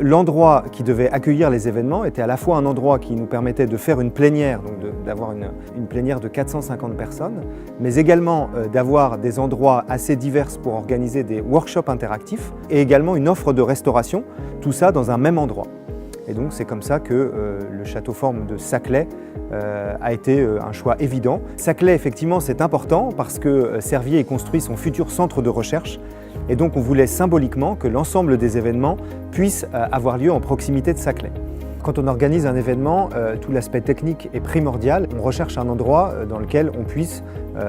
l'endroit qui devait accueillir les événements était à la fois un endroit qui nous permettait de faire une plénière, donc d'avoir une plénière de 450 personnes, mais également d'avoir des endroits assez divers pour organiser des workshops interactifs et également une offre de restauration, tout ça dans un même endroit. Et donc c'est comme ça que le Château Forme de Saclay a été un choix évident. Saclay, effectivement, c'est important parce que Servier y construit son futur centre de recherche et donc on voulait symboliquement que l'ensemble des événements puissent avoir lieu en proximité de Saclay. Quand on organise un événement, tout l'aspect technique est primordial. On recherche un endroit dans lequel on puisse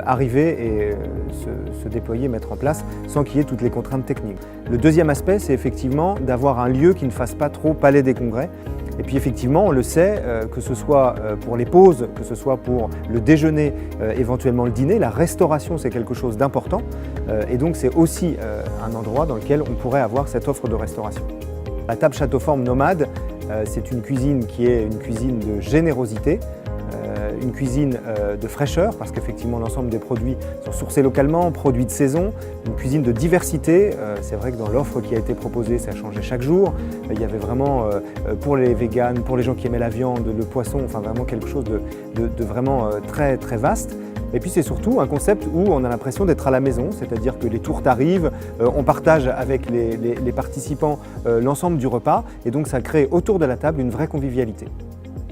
arriver et se déployer, mettre en place sans qu'il y ait toutes les contraintes techniques. Le deuxième aspect, c'est effectivement d'avoir un lieu qui ne fasse pas trop palais des congrès. Et puis effectivement, on le sait, que ce soit pour les pauses, que ce soit pour le déjeuner, éventuellement le dîner, la restauration c'est quelque chose d'important. Et donc c'est aussi un endroit dans lequel on pourrait avoir cette offre de restauration. La table Château Forme Nomade, c'est une cuisine qui est une cuisine de générosité, une cuisine de fraîcheur parce qu'effectivement l'ensemble des produits sont sourcés localement, produits de saison, une cuisine de diversité. C'est vrai que dans l'offre qui a été proposée, ça a changé chaque jour. Il y avait vraiment pour les véganes, pour les gens qui aimaient la viande, le poisson, enfin vraiment quelque chose de vraiment très très vaste. Et puis c'est surtout un concept où on a l'impression d'être à la maison, c'est-à-dire que les tourtes arrivent, on partage avec les participants l'ensemble du repas et donc ça crée autour de la table une vraie convivialité.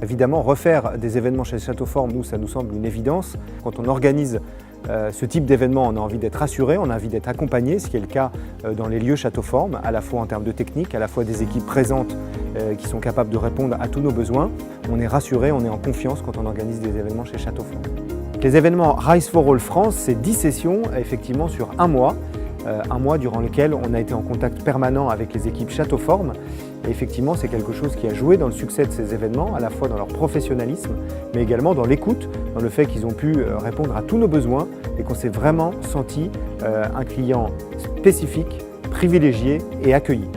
Évidemment, refaire des événements chez Château Forme, nous, ça nous semble une évidence. Quand on organise ce type d'événement, on a envie d'être rassuré, on a envie d'être accompagné, ce qui est le cas dans les lieux Château Forme, à la fois en termes de technique, à la fois des équipes présentes qui sont capables de répondre à tous nos besoins. On est rassuré, on est en confiance quand on organise des événements chez Château Forme. Les événements Rise for All France, c'est 10 sessions effectivement sur un mois durant lequel on a été en contact permanent avec les équipes Château Forme. Et effectivement, c'est quelque chose qui a joué dans le succès de ces événements, à la fois dans leur professionnalisme, mais également dans l'écoute, dans le fait qu'ils ont pu répondre à tous nos besoins et qu'on s'est vraiment senti un client spécifique, privilégié et accueilli.